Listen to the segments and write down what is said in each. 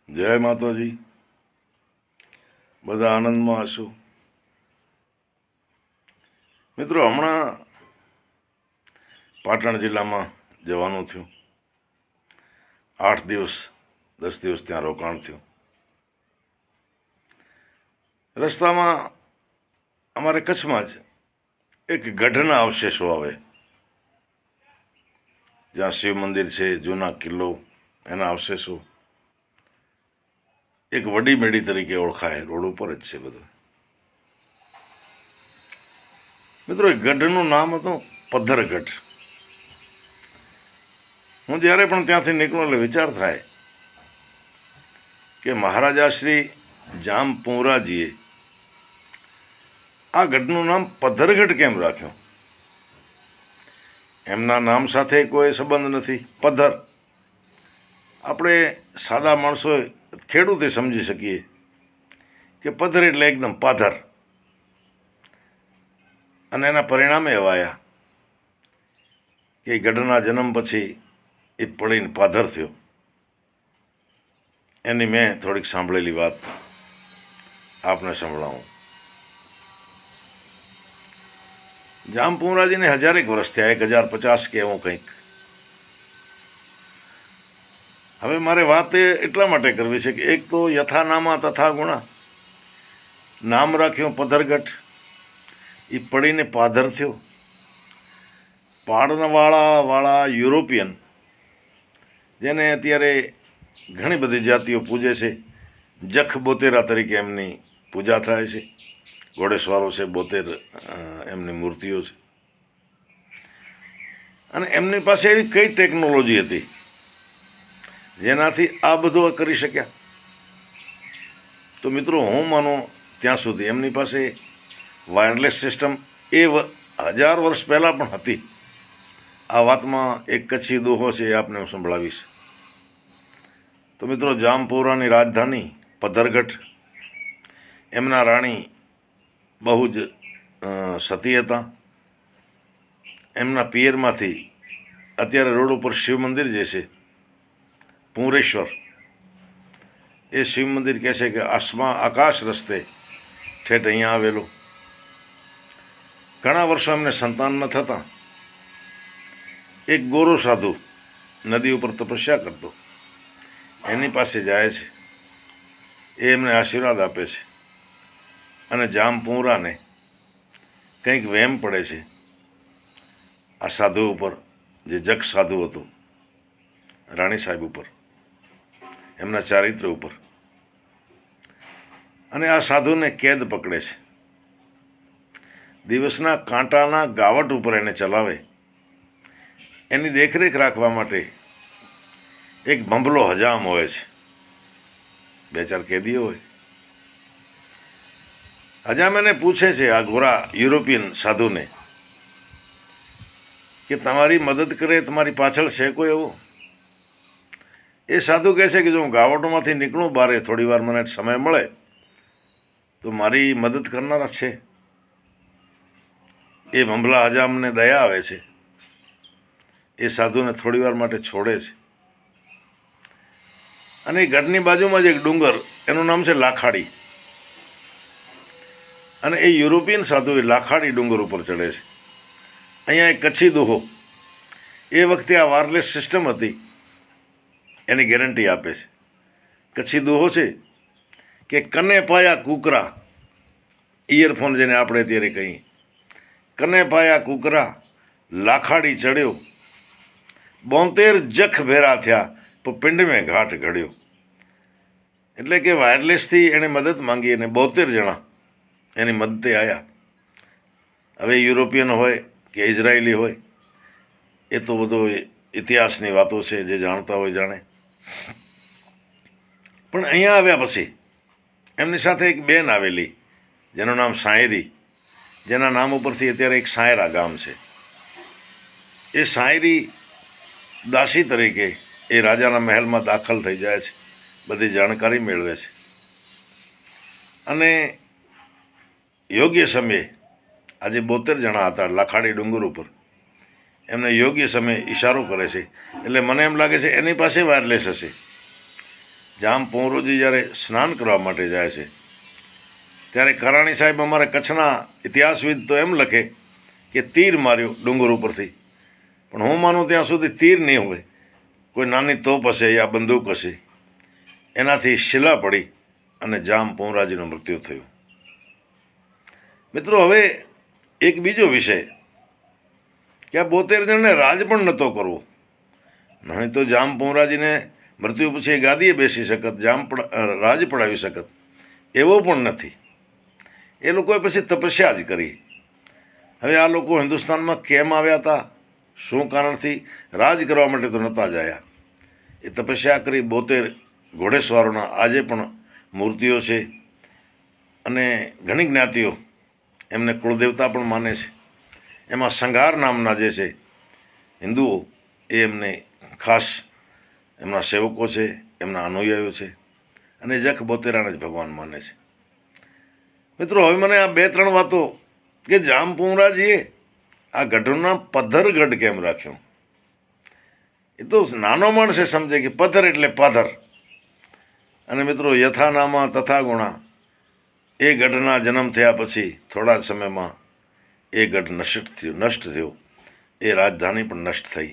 જય માતાજી. બધા આનંદમાં હશો. મિત્રો, હમણાં પાટણ જિલ્લામાં જવાનું થયું. 8 દિવસ 10 દિવસ ત્યાં રોકાણ થયું. રસ્તામાં અમારે કચ્છમાં જ એક ગઢના અવશેષો આવે, જ્યાં શિવ મંદિર છે, જૂના કિલ્લો, એના અવશેષો એક વડી મેડી તરીકે ઓળખાય, રોડ ઉપર જ છે બધું. મિત્રો, એ ગઢનું નામ હતું પદ્ધરગઢ. હું જ્યારે પણ ત્યાંથી નીકળું એટલે વિચાર થાય કે મહારાજા શ્રી જામપુરાજીએ આ ગઢનું નામ પદ્ધરગઢ કેમ રાખ્યું? એમના નામ સાથે કોઈ સંબંધ નથી. પદ્ધર, આપણે સાદા માણસો ખેડૂતે સમજી શકીએ કે પદ્ધર એટલે એકદમ પાધર. અને એના પરિણામે એવા આવ્યા કે ગઢના જન્મ પછી એ પડીને પાધર થયો. એની મેં થોડીક સાંભળેલી વાત આપને સંભળાવું. જામપુરાજીને 1000 વર્ષ થયા, 1050 કે એવું કંઈક. હવે મારે વાત એટલા માટે કરવી છે કે એક તો યથા નામા તથા ગુણા, નામ રાખ્યું પદ્ધરગઢ, એ પડીને પાધર થયો. પાડવાળા યુરોપિયન, જેને અત્યારે ઘણી બધી જાતિઓ પૂજે છે, જખ બોતેરા તરીકે એમની પૂજા થાય છે. ઘોડેસવારો છે, બોતેર એમની મૂર્તિઓ છે. અને એમની પાસે એવી કઈ ટેકનોલોજી હતી જેનાથી આ બધું કરી શક્યા? તો મિત્રો, હું માનું ત્યાં સુધી એમની પાસે વાયરલેસ સિસ્ટમ એ 1000 વર્ષ પહેલાં પણ હતી. આ વાતમાં એક કચ્છી દોહો છે, એ આપને હું સંભળાવીશ. તો મિત્રો, જામપુરાની રાજધાની પદ્ધરગઢ, એમના રાણી બહુ જ સતી હતા. એમના પિયરમાંથી અત્યારે રોડ ઉપર શિવ મંદિર જે છે, પૂરેશ્વર, એ શિવ મંદિર કહે છે કે આકાશ રસ્તે ઠેઠ અહીંયા આવેલું. ઘણા વર્ષો એમને સંતાન ન થતાં એક ગોરો સાધુ નદી ઉપર તપસ્યા કરતો, એની પાસે જાય છે. એ એમને આશીર્વાદ આપે છે. અને જામપુરાને કંઈક વહેમ પડે છે આ સાધુ ઉપર, જે જગ સાધુ હતો, રાણી સાહેબ ઉપર, એમના ચારિત્ર ઉપર. અને આ સાધુને કેદ પકડે છે. દિવસના કાંટાના ગાવટ ઉપર એને ચલાવે. એની દેખરેખ રાખવા માટે એક બંબલો હજામ હોય છે, 2-4 કેદીઓ હોય. હજામ એને પૂછે છે, આ ગોરા યુરોપિયન સાધુને, કે તમારી મદદ કરે તમારી પાછળ છે કોઈ એવો? એ સાધુ કહે છે કે જો હું ગાવટોમાંથી નીકળું બારે, થોડી વાર મને સમય મળે તો મારી મદદ કરનારા છે. એ બંબલા હજામને દયા આવે છે. એ સાધુને થોડી વાર માટે છોડે છે. અને એ ગઢની બાજુમાં જ એક ડુંગર, એનું નામ છે લાખાડી. અને એ યુરોપિયન સાધુ એ લાખાડી ડુંગર ઉપર ચડે છે. અહીંયા એક કચ્છી દોહો, એ વખતે આ વાયરલેસ સિસ્ટમ હતી, એની ગેરંટી આપે છે. કચ્છી દોહો છે કે કને પાયા કૂકરા, ઇયરફોન જેને આપણે અત્યારે કહીએ, કને પાયા કૂકરા લાખાડી ચડ્યો, 72 જખ ભેરા થયા, પણ પિંડ મેં ઘાટ ઘડ્યો. એટલે કે વાયરલેસથી એણે મદદ માંગી અને 72 જણા એની મદદે આવ્યા. હવે યુરોપિયન હોય કે ઇઝરાયેલી હોય, એ તો બધો ઇતિહાસની વાતો છે, જે જાણતા હોય જાણે. પણ અહીંયા આવ્યા પછી એમની સાથે એક બેન આવેલી, જેનું નામ સાયરી, જેના નામ ઉપરથી અત્યારે એક સાયરા ગામ છે. એ સાયરી દાસી તરીકે એ રાજાના મહેલમાં દાખલ થઈ જાય છે, બધી જાણકારી મેળવે છે. અને યોગ્ય સમયે, આજે 72 જણા હતા લાખાડી ડુંગર ઉપર, એમને યોગ્ય સમયે ઈશારો કરે છે. એટલે મને એમ લાગે છે એની પાસે વાયરલેસ હશે. જામ પૌરોજી જ્યારે સ્નાન કરવા માટે જાય છે ત્યારે કરાણી સાહેબ અમારા કચ્છના ઇતિહાસવિદ તો એમ લખે કે તીર માર્યું ડુંગર ઉપરથી, પણ હું માનું ત્યાં સુધી તીર નહીં હોય, કોઈ નાની તોપ હશે યા બંદૂક હશે, એનાથી શિલા પડી અને જામ પૌરાજીનું મૃત્યુ થયું. મિત્રો, હવે એક બીજો વિષય કે આ 72 જણને રાજ પણ નહોતો કરવો, નહીં તો જામ પૌરાજીને મૃત્યુ પછી ગાદીએ બેસી શકત, રાજ પડાવી શકત, એવો પણ નથી. એ લોકોએ પછી તપસ્યા જ કરી. હવે આ લોકો હિન્દુસ્તાનમાં કેમ આવ્યા હતા, શું કારણથી, રાજ કરવા માટે તો નહોતા જ આવ્યા. એ તપસ્યા કરી 72 ઘોડેસવારોના આજે પણ મૂર્તિઓ છે અને ઘણી જ્ઞાતિઓ એમને કુળદેવતા પણ માને છે. એમાં સંઘાર નામના જે છે હિન્દુઓ, એ એમને ખાસ એમના સેવકો છે, એમના અનુયાયીઓ છે અને જખ 72 જ ભગવાન માને છે. મિત્રો, હવે મને આ 2-3 વાતો કે જામ પૌરાજીએ આ ગઢના પથ્થરગઢ કેમ રાખ્યો, એ તો નાનો માણસે સમજે કે પથ્થર એટલે પાથર. અને મિત્રો, યથા નામા તથા ગુણા, એ ગઢના જન્મ થયા પછી થોડા જ સમયમાં એ ગઢ નષ્ટ થયો, એ રાજધાની પણ નષ્ટ થઈ.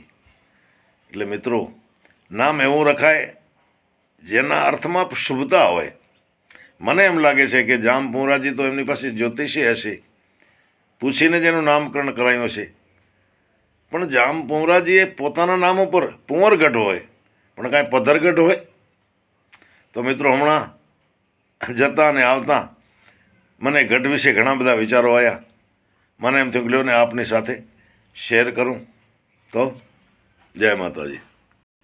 એટલે મિત્રો, નામ એવું રખાય જેના અર્થમાં શુભતા હોય. મને એમ લાગે છે કે જામ પૌરાજી તો એમની પાસે જ્યોતિષી હશે, પૂછીને જ એનું નામકરણ કરાયું હશે. પણ જામ પૌરાજીએ પોતાના નામ ઉપર પુંવરગઢ હોય પણ કાંઈ પથ્થરગઢ હોય? તો મિત્રો, હમણાં જતા અને આવતા મને ગઢ વિશે ઘણા બધા વિચારો આવ્યા. મને એમ થયું કે લ્યો ને આપની સાથે શેર કરું. તો જય માતાજી.